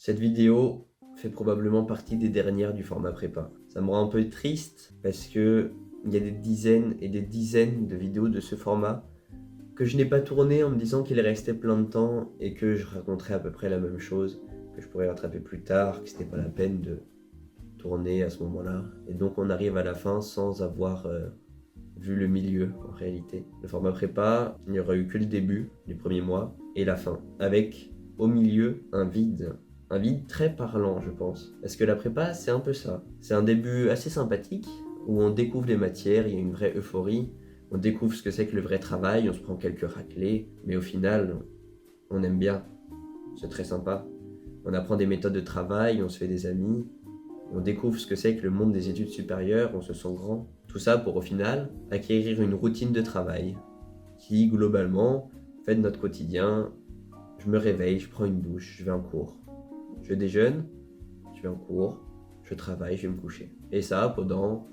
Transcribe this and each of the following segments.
Cette vidéo fait probablement partie des dernières du format prépa. Ça me rend un peu triste parce que il y a des dizaines et des dizaines de vidéos de ce format que je n'ai pas tourné en me disant qu'il restait plein de temps et que je raconterais à peu près la même chose, que je pourrais rattraper plus tard, que c'était pas la peine de tourner à ce moment-là. Et donc on arrive à la fin sans avoir vu le milieu en réalité. Le format prépa, il n'y aura eu que le début, les premiers mois, et la fin, avec au milieu un vide. Un vide très parlant, je pense. Parce que la prépa, c'est un peu ça. C'est un début assez sympathique, où on découvre les matières, il y a une vraie euphorie, on découvre ce que c'est que le vrai travail, on se prend quelques raclées, mais au final, on aime bien. C'est très sympa. On apprend des méthodes de travail, on se fait des amis, on découvre ce que c'est que le monde des études supérieures, on se sent grand. Tout ça pour au final acquérir une routine de travail qui, globalement, fait de notre quotidien. Je me réveille, je prends une douche, je vais en cours. Je déjeune, je vais en cours, je travaille, je vais me coucher. Et ça pendant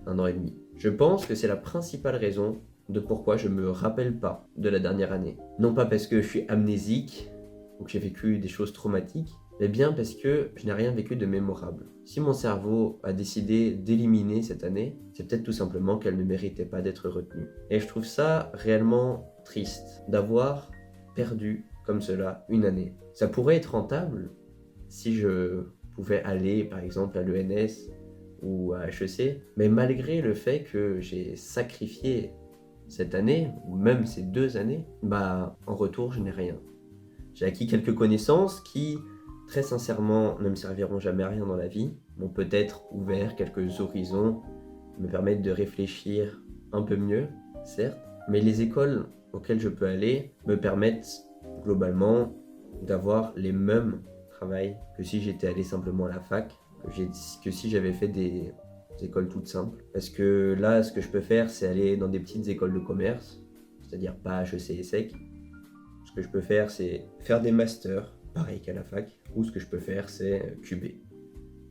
1 an et demi. Je pense que c'est la principale raison de pourquoi je me rappelle pas de la dernière année. Non pas parce que je suis amnésique ou que j'ai vécu des choses traumatiques, mais bien parce que je n'ai rien vécu de mémorable. Si mon cerveau a décidé d'éliminer cette année, c'est peut-être tout simplement qu'elle ne méritait pas d'être retenue. Et je trouve ça réellement triste d'avoir perdu comme cela une année. Ça pourrait être rentable si je pouvais aller par exemple à l'ENS ou à HEC, mais malgré le fait que j'ai sacrifié cette année, ou même ces 2 années, en retour je n'ai rien. J'ai acquis quelques connaissances qui, très sincèrement, ne me serviront jamais à rien dans la vie, m'ont peut-être ouvert quelques horizons, me permettent de réfléchir un peu mieux, certes, mais les écoles auxquelles je peux aller me permettent globalement d'avoir les mêmes travails que si j'étais allé simplement à la fac, que si j'avais fait des écoles toutes simples. Parce que là, ce que je peux faire, c'est aller dans des petites écoles de commerce, c'est-à-dire pas HEC et SEC. Ce que je peux faire, c'est faire des masters, pareil qu'à la fac, ou ce que je peux faire, c'est QB.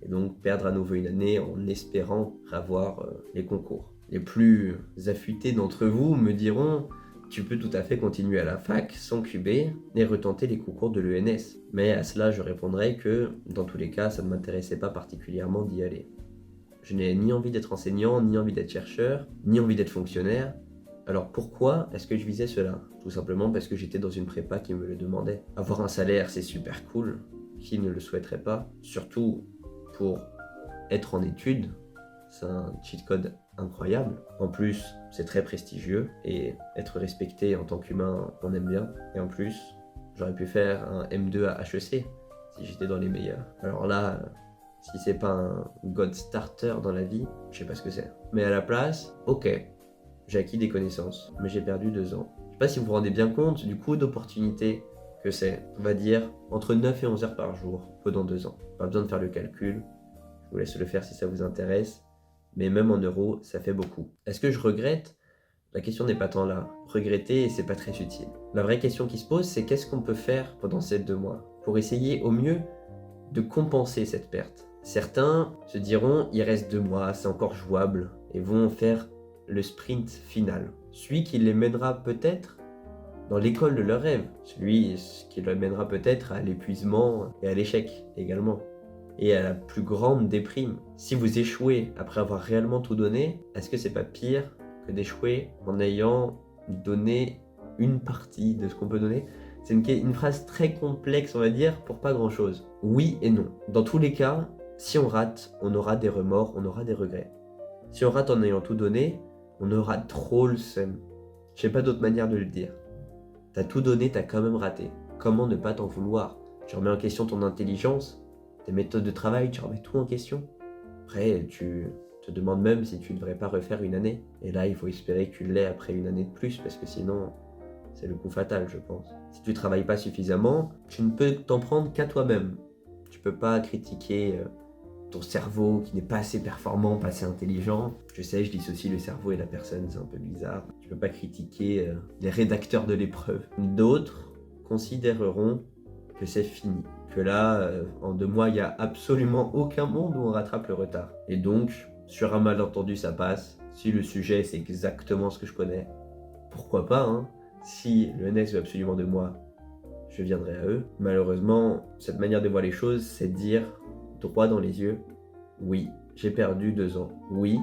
Et donc perdre à nouveau une année en espérant avoir les concours. Les plus affûtés d'entre vous me diront: tu peux tout à fait continuer à la fac sans QB et retenter les concours de l'ENS. Mais à cela, je répondrai que, dans tous les cas, ça ne m'intéressait pas particulièrement d'y aller. Je n'ai ni envie d'être enseignant, ni envie d'être chercheur, ni envie d'être fonctionnaire. Alors pourquoi est-ce que je visais cela? Tout simplement parce que j'étais dans une prépa qui me le demandait. Avoir un salaire, c'est super cool. Qui ne le souhaiterait pas? Surtout pour être en études, c'est un cheat code incroyable. En plus, c'est très prestigieux et être respecté en tant qu'humain, on aime bien. Et en plus, j'aurais pu faire un M2 à HEC si j'étais dans les meilleurs. Alors là, si c'est pas un god starter dans la vie, je sais pas ce que c'est. Mais à la place, ok, j'ai acquis des connaissances, mais j'ai perdu 2 ans. Je sais pas si vous vous rendez bien compte du coût d'opportunité que c'est. On va dire entre 9 et 11 heures par jour pendant 2 ans. Pas besoin de faire le calcul, je vous laisse le faire si ça vous intéresse, mais même en euros, ça fait beaucoup. Est-ce que je regrette? La question n'est pas tant là. Regretter, c'est pas très utile. La vraie question qui se pose, c'est qu'est-ce qu'on peut faire pendant ces 2 mois pour essayer au mieux de compenser cette perte. Certains se diront, il reste 2 mois, c'est encore jouable, et vont faire le sprint final. Celui qui les mènera peut-être dans l'école de leurs rêves. Celui qui les mènera peut-être à l'épuisement et à l'échec également. Et à la plus grande déprime. Si vous échouez après avoir réellement tout donné, est-ce que c'est pas pire que d'échouer en ayant donné une partie de ce qu'on peut donner? C'est une phrase très complexe, on va dire, pour pas grand-chose. Oui et non. Dans tous les cas, si on rate, on aura des remords, on aura des regrets. Si on rate en ayant tout donné, on aura trop le seum. Je sais pas d'autre manière de le dire. T'as tout donné, t'as quand même raté. Comment ne pas t'en vouloir? Tu remets en question ton intelligence, tes méthodes de travail, tu remets tout en question. Après, tu te demandes même si tu ne devrais pas refaire une année. Et là, il faut espérer que tu l'aies après une année de plus, parce que sinon, c'est le coup fatal, je pense. Si tu travailles pas suffisamment, tu ne peux t'en prendre qu'à toi-même. Tu peux pas critiquer ton cerveau qui n'est pas assez performant, pas assez intelligent. Je sais, je dissocie le cerveau et la personne, c'est un peu bizarre. Tu peux pas critiquer les rédacteurs de l'épreuve. D'autres considéreront que c'est fini. Que là, en 2 mois, il n'y a absolument aucun monde où on rattrape le retard. Et donc, sur un malentendu, ça passe. Si le sujet, c'est exactement ce que je connais, pourquoi pas, hein? Si le NS veut absolument de moi, je viendrai à eux. Malheureusement, cette manière de voir les choses, c'est de dire droit dans les yeux, oui, j'ai perdu 2 ans. Oui,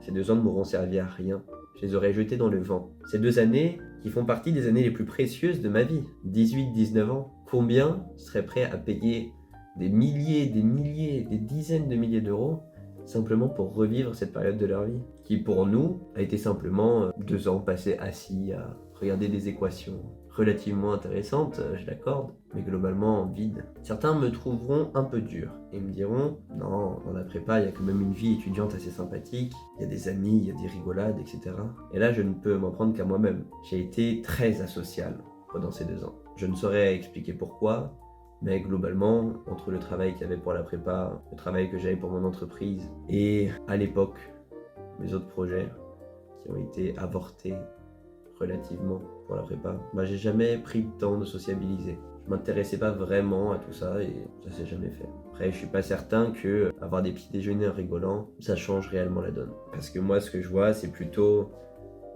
ces 2 ans ne m'auront servi à rien. Je les aurais jetés dans le vent. Ces 2 années qui font partie des années les plus précieuses de ma vie, 18-19 ans. Combien seraient prêts à payer des milliers, des dizaines de milliers d'euros simplement pour revivre cette période de leur vie, qui pour nous a été simplement 2 ans passés assis à regarder des équations relativement intéressantes, je l'accorde, mais globalement vide. Certains me trouveront un peu dur et me diront non, dans la prépa, il y a quand même une vie étudiante assez sympathique, il y a des amis, il y a des rigolades, etc. Et là, je ne peux m'en prendre qu'à moi-même. J'ai été très asocial pendant ces 2 ans. Je ne saurais expliquer pourquoi, mais globalement, entre le travail qu'il y avait pour la prépa, le travail que j'avais pour mon entreprise, et à l'époque, mes autres projets qui ont été avortés relativement pour la prépa, j'ai jamais pris le temps de sociabiliser. Je m'intéressais pas vraiment à tout ça et ça s'est jamais fait. Après, je suis pas certain que avoir des petits déjeuners en rigolant, ça change réellement la donne. Parce que moi, ce que je vois, c'est plutôt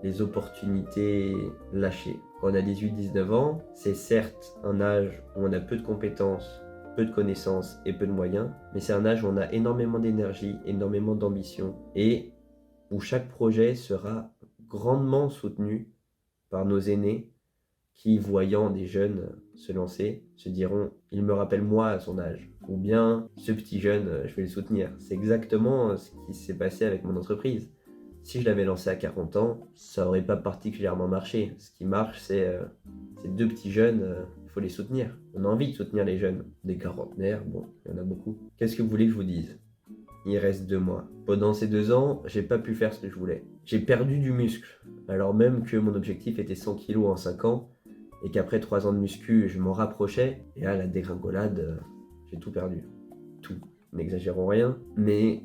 les opportunités lâchées. Quand on a 18-19 ans, c'est certes un âge où on a peu de compétences, peu de connaissances et peu de moyens, mais c'est un âge où on a énormément d'énergie, énormément d'ambition et où chaque projet sera grandement soutenu par nos aînés qui, voyant des jeunes se lancer, se diront « il me rappelle moi à son âge » ou bien « ce petit jeune, je vais le soutenir ». C'est exactement ce qui s'est passé avec mon entreprise. Si je l'avais lancé à 40 ans, ça n'aurait pas particulièrement marché. Ce qui marche, c'est 2 petits jeunes, il faut les soutenir. On a envie de soutenir les jeunes. Des quarantenaires, bon, il y en a beaucoup. Qu'est-ce que vous voulez que je vous dise ? Il reste 2 mois. Pendant ces 2 ans, j'ai pas pu faire ce que je voulais. J'ai perdu du muscle, alors même que mon objectif était 100 kg en 5 ans, et qu'après 3 ans de muscu, je m'en rapprochais, et là, la dégringolade, j'ai tout perdu. Tout. N'exagérons rien, mais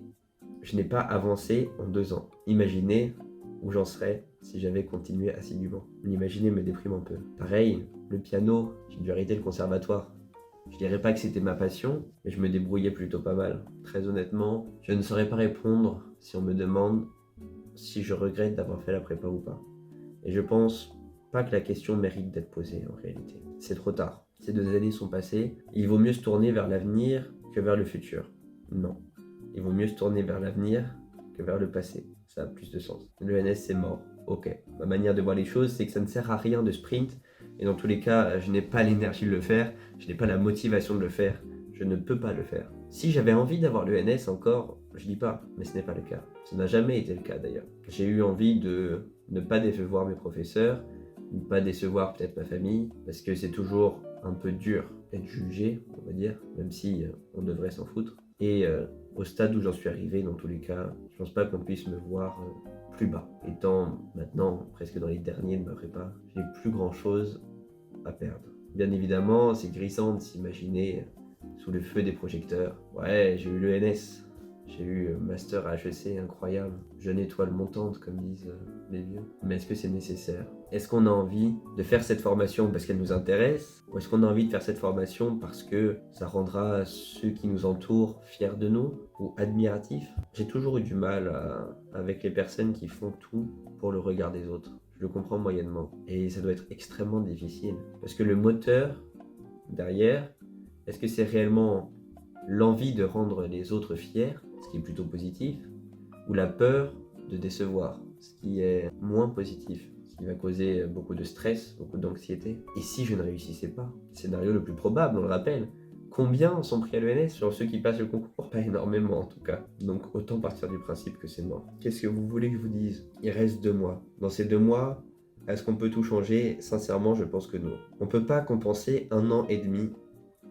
je n'ai pas avancé en 2 ans. Imaginez où j'en serais si j'avais continué assidûment. Imaginez me déprime un peu. Pareil, le piano, j'ai dû arrêter le conservatoire. Je dirais pas que c'était ma passion, mais je me débrouillais plutôt pas mal. Très honnêtement, je ne saurais pas répondre si on me demande si je regrette d'avoir fait la prépa ou pas. Et je pense pas que la question mérite d'être posée en réalité. C'est trop tard. Ces 2 années sont passées. Il vaut mieux se tourner vers l'avenir que vers le futur. Non. Il vaut mieux se tourner vers l'avenir que vers le passé. Ça a plus de sens. L'ENS, c'est mort. Ok. Ma manière de voir les choses, c'est que ça ne sert à rien de sprint. Et dans tous les cas, je n'ai pas l'énergie de le faire. Je n'ai pas la motivation de le faire. Je ne peux pas le faire. Si j'avais envie d'avoir l'ENS encore, je dis pas, mais ce n'est pas le cas. Ça n'a jamais été le cas d'ailleurs. J'ai eu envie de ne pas décevoir mes professeurs, ne pas décevoir peut-être ma famille, parce que c'est toujours un peu dur d'être jugé, on va dire, même si on devrait s'en foutre. Et au stade où j'en suis arrivé, dans tous les cas, je pense pas qu'on puisse me voir plus bas. Étant maintenant presque dans les derniers de ma prépa, j'ai plus grand chose à perdre. Bien évidemment, c'est grisant de s'imaginer sous le feu des projecteurs. Ouais, j'ai eu l'ENS, j'ai eu Master à HEC, incroyable. Jeune étoile montante, comme disent les vieux. Mais est-ce que c'est nécessaire ? Est-ce qu'on a envie de faire cette formation parce qu'elle nous intéresse ? Ou est-ce qu'on a envie de faire cette formation parce que ça rendra ceux qui nous entourent fiers de nous ou admiratifs ? J'ai toujours eu du mal avec les personnes qui font tout pour le regard des autres. Je le comprends moyennement. Et ça doit être extrêmement difficile. Parce que le moteur derrière, est-ce que c'est réellement l'envie de rendre les autres fiers, ce qui est plutôt positif, ou la peur de décevoir, ce qui est moins positif, ce qui va causer beaucoup de stress, beaucoup d'anxiété. Et si je ne réussissais pas ? Scénario le plus probable, on le rappelle. Combien sont pris à l'ENS sur ceux qui passent le concours ? Pas énormément en tout cas. Donc autant partir du principe que c'est mort. Qu'est-ce que vous voulez que je vous dise ? Il reste 2 mois. Dans ces 2 mois, est-ce qu'on peut tout changer ? Sincèrement, je pense que non. On peut pas compenser 1 an et demi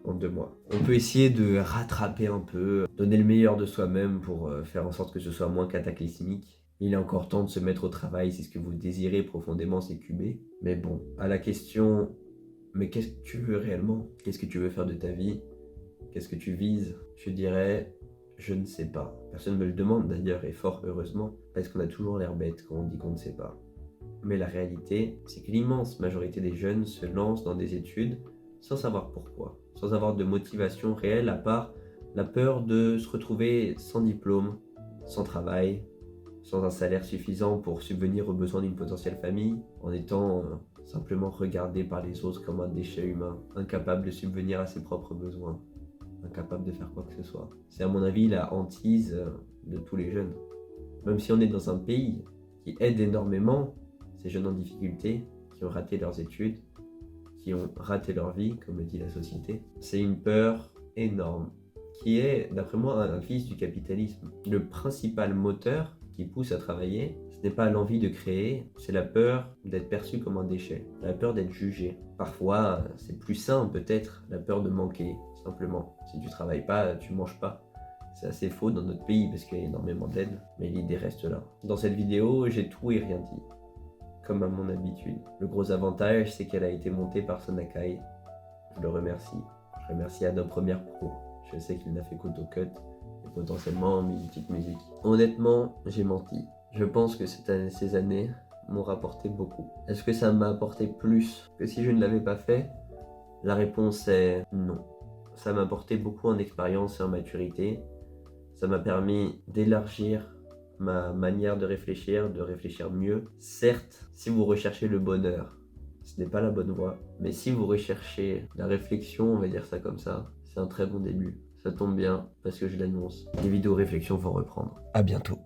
en 2 mois. On peut essayer de rattraper un peu, donner le meilleur de soi-même pour faire en sorte que ce soit moins cataclysmique. Il est encore temps de se mettre au travail si ce que vous désirez profondément c'est cuber. Mais bon, à la question, mais qu'est-ce que tu veux réellement ? Qu'est-ce que tu veux faire de ta vie ? Qu'est-ce que tu vises ? Je dirais, je ne sais pas. Personne ne me le demande d'ailleurs, et fort heureusement, parce qu'on a toujours l'air bête quand on dit qu'on ne sait pas. Mais la réalité, c'est que l'immense majorité des jeunes se lancent dans des études sans savoir pourquoi, sans avoir de motivation réelle à part la peur de se retrouver sans diplôme, sans travail, sans un salaire suffisant pour subvenir aux besoins d'une potentielle famille, en étant simplement regardé par les autres comme un déchet humain, incapable de subvenir à ses propres besoins, incapable de faire quoi que ce soit. C'est à mon avis la hantise de tous les jeunes. Même si on est dans un pays qui aide énormément ces jeunes en difficulté, qui ont raté leurs études, qui ont raté leur vie, comme le dit la société, c'est une peur énorme, qui est, d'après moi, un vice du capitalisme. Le principal moteur qui pousse à travailler, ce n'est pas l'envie de créer, c'est la peur d'être perçu comme un déchet, la peur d'être jugé. Parfois, c'est plus sain peut-être, la peur de manquer, simplement. Si tu travailles pas, tu manges pas. C'est assez faux dans notre pays parce qu'il y a énormément d'aide, mais l'idée reste là. Dans cette vidéo, j'ai tout et rien dit, comme à mon habitude. Le gros avantage, c'est qu'elle a été montée par Sonakai. Je le remercie. Je remercie Adobe Premiere Pro. Je sais qu'il n'a fait qu'AutoCut et potentiellement Music Music. Honnêtement, j'ai menti. Je pense que ces années m'ont rapporté beaucoup. Est-ce que ça m'a apporté plus que si je ne l'avais pas fait? La réponse est non. Ça m'a apporté beaucoup en expérience et en maturité. Ça m'a permis d'élargir ma manière de réfléchir mieux. Certes, si vous recherchez le bonheur, ce n'est pas la bonne voie. Mais si vous recherchez la réflexion, on va dire ça comme ça, c'est un très bon début. Ça tombe bien parce que je l'annonce. Les vidéos réflexion vont reprendre. À bientôt.